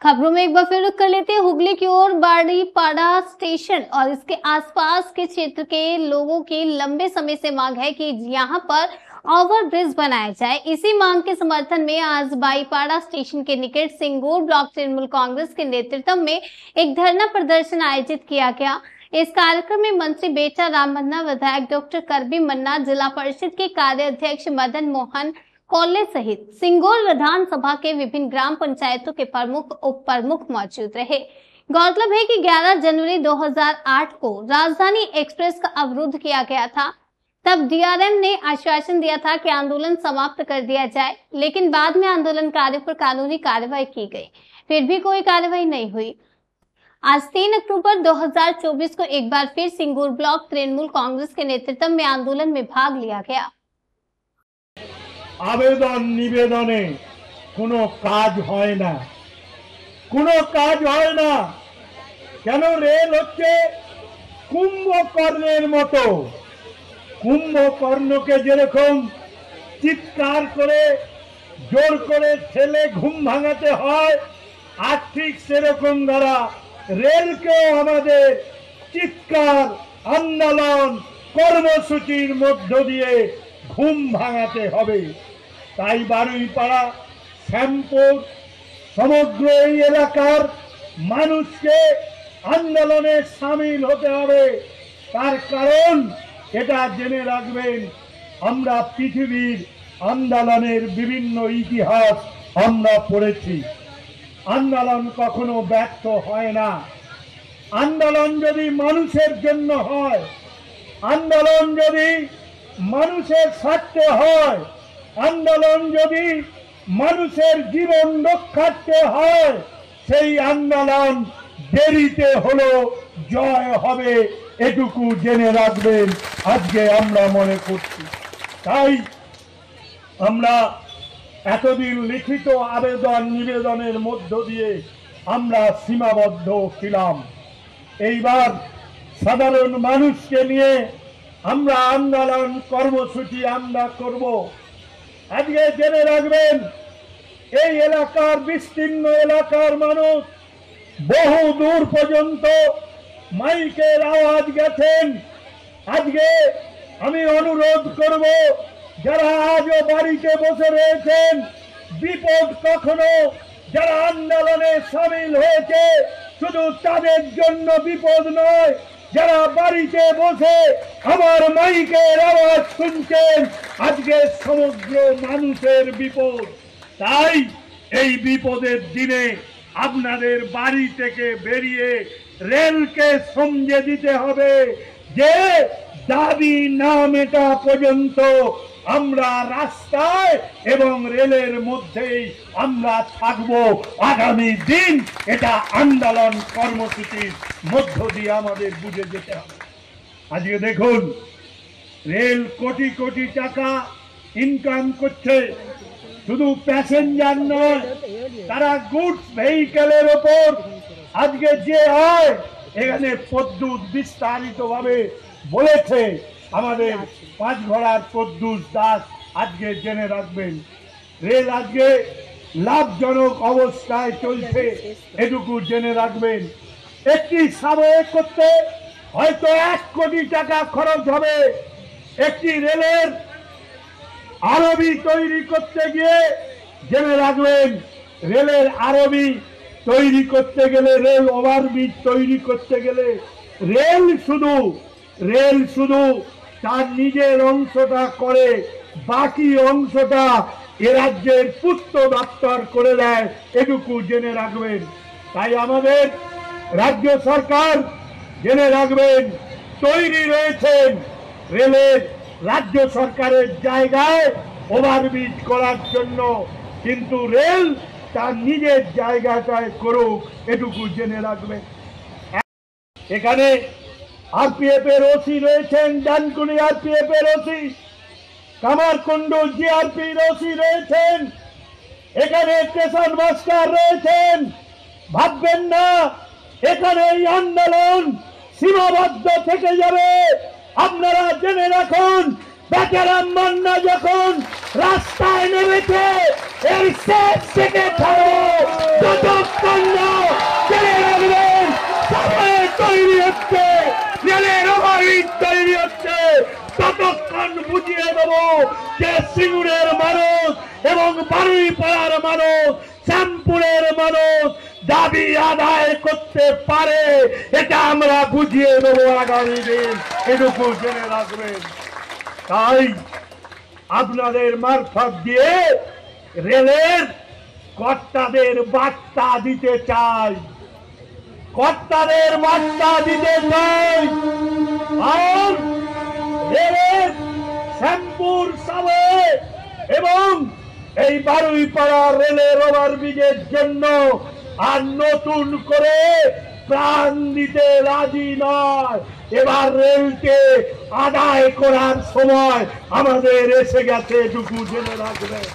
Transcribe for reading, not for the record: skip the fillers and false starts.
खबरों में एक बार फिर रुख कर लेते हैं हुगली की ओर। बाड़ीपाड़ा स्टेशन और इसके आसपास के क्षेत्र के लोगों की लंबे समय से मांग है कि यहां पर ओवरब्रिज बनाया जाए। इसी मांग के समर्थन में आज बाड़ीपाड़ा स्टेशन के निकट सिंगूर ब्लॉक तृणमूल कांग्रेस के नेतृत्व में एक धरना प्रदर्शन आयोजित किया गया। इस कार्यक्रम में मंत्री बेटा राम मन्ना, विधायक डॉक्टर करबी मन्ना, जिला परिषद के कार्याध्यक्ष मदन मोहन कौले सहित सिंगोल विधानसभा के विभिन्न ग्राम पंचायतों के प्रमुख उप प्रमुख मौजूद रहे। गौरतलब है कि 11 जनवरी 2008 को राजधानी एक्सप्रेस का अवरुद्ध किया गया था। तब डीआरएम ने आश्वासन दिया था कि आंदोलन समाप्त कर दिया जाए, लेकिन बाद में आंदोलनकारियों पर कानूनी कार्रवाई की गई, फिर भी कोई कार्रवाई नहीं हुई। आज 3 अक्टूबर 2024 को एक बार फिर सिंगूर ब्लॉक तृणमूल कांग्रेस के नेतृत्व में आंदोलन में भाग लिया गया। आवेदन निवेदने कोनो काज হয় না, কোনো কাজ হয় না। কেন? রেল হচ্ছে কুম্ভকর্ণের মতো। কুম্ভকর্ণকে যেরকম চিৎকার করে জোর করে ঠেলে ঘুম ভাঙাতে হয়, আর ঠিক সেরকম দ্বারা রেলকেও আমাদের চিৎকার, আন্দোলন, কর্মসূচির মধ্য দিয়ে ঘুম ভাঙাতে হবে। তাই বাড়িপাড়া, শ্যামপুর সমগ্র এই এলাকার মানুষকে আন্দোলনে সামিল হতে হবে। তার কারণ এটা জেনে রাখবেন, আমরা পৃথিবীর আন্দোলনের বিভিন্ন ইতিহাস আমরা পড়েছি। আন্দোলন কখনো ব্যর্থ হয় না। আন্দোলন যদি মানুষের জন্য হয়, আন্দোলন যদি মানুষের স্বার্থে হয়, আন্দোলন যদি মানুষের জীবন রক্ষার্থে হয়, সেই আন্দোলন দেরিতে হলো জয় হবে, এটুকু জেনে রাখবেন। আজকে আমরা মনে করছি, তাই আমরা এতদিন লিখিত আবেদন নিবেদনের মধ্য দিয়ে আমরা সীমাবদ্ধ ছিলাম। এইবার সাধারণ মানুষকে নিয়ে আমরা আন্দোলন কর্মসূচি আমরা করব। আজকে জেনে রাখবেন, এই এলাকার বিস্তীর্ণ এলাকার মানুষ বহু দূর পর্যন্ত মাইকের আওয়াজ গেছেন। আজকে আমি অনুরোধ করব, যারা আজও বাড়িতে বসে রয়েছেন, বিপদ কখনো যারা আন্দোলনে সামিল হয়েছে শুধু তাদের জন্য বিপদ নয়, যারা বাড়িতে বসে আমার মাইকের আওয়াজ শুনছেন, আজকে সমগ্র মানুষের বিপদ। তাই এই বিপদের দিনে আপনাদের বাড়ি থেকে বেরিয়ে রেলকে সমঝে দিতে হবে যে দাবি না মেটা পর্যন্ত আমরা রাস্তায় এবং রেলের মধ্যেই আমরা থাকব। আগামী দিন এটা আন্দোলন কর্মসূচির মধ্য দিয়ে আমাদের বুঝে যেতে হবে। আজকে দেখুন, রেল কোটি কোটি টাকা ইনকাম করছে, শুধু প্যাসেঞ্জার নয়, তারা গুডস ভেহিকেলের ওপর আজকে যে হয়, এখানে প্রদ্যুৎ বিস্তারিতভাবে বলেছে আমাদের পাঁচঘড়ার প্রদ্যুৎ দাস। আজকে জেনে রাখবেন, রেল আজকে লাভজনক অবস্থায় চলছে, এটুকু জেনে রাখবেন। একটি সাবওয়ে করতে হয়তো 1 কোটি টাকা খরচ হবে। একটি রেলের আরবি তৈরি করতে গিয়ে জেনে রাখবেন, রেলের আরবি তৈরি করতে গেলে, রেল ওভারব্রিজ তৈরি করতে গেলে রেল শুধু তার নিজের অংশটা করে, বাকি অংশটা এ রাজ্যের পূর্ত দপ্তর করে দেয়, এটুকু জেনে রাখবেন। তাই আমাদের রাজ্য সরকার জেনে রাখবেন, তৈরি রয়েছেন রেলের রাজ্য সরকারের জায়গায় ওভারব্রিজ করার জন্য, কিন্তু রেল তার নিজের জায়গাটায় করুক, এটুকু জেনে রাখবেন। এখানে আরপিএফ এর ওসি রয়েছেন, ডানকুনি আরপিএফ এর ওসি, কামারকুণ্ডু জিআরপি ওসি রয়েছেন, এখানে স্টেশন মাস্টার রয়েছেন। ভাববেন না এখানে এই আন্দোলন সীমাবদ্ধ থেকে যাবে। আপনারা জেনে রাখুন, বেচারাম মান্না যখন রাস্তায় নেমেছে এর শেষ থেকে ছাড়ো যতক্ষণ না জেনে রাখবেন সময় তৈরি হচ্ছে রেলের ওভারব্রিজ তৈরি হচ্ছে ততক্ষণ বুঝিয়ে দেবো যে সিঙ্গুরের মানুষ এবং বারুইপাড়ার মানুষ শ্যামপুরের মানুষ দাবি আদায় করতে পারে এটা আমরা বুঝিয়ে দেবো আগামী দিন এটুকু জেনে রাখবেন। তাই আপনাদের মারফত দিয়ে রেলের কর্তাদের বার্তা দিতে চাই, কর্তাদের বার্তা দিতে চাই। আর রেলের শ্যামপুর সাবে এবং এই বারুইপাড়া রেলের ওভারব্রিজের জন্য আর নতুন করে প্রাণ দিতে রাজি নয়। এবার রেলকে আদায় করার সময় আমাদের এসে গেছে এটুকু জেনে রাখবেন।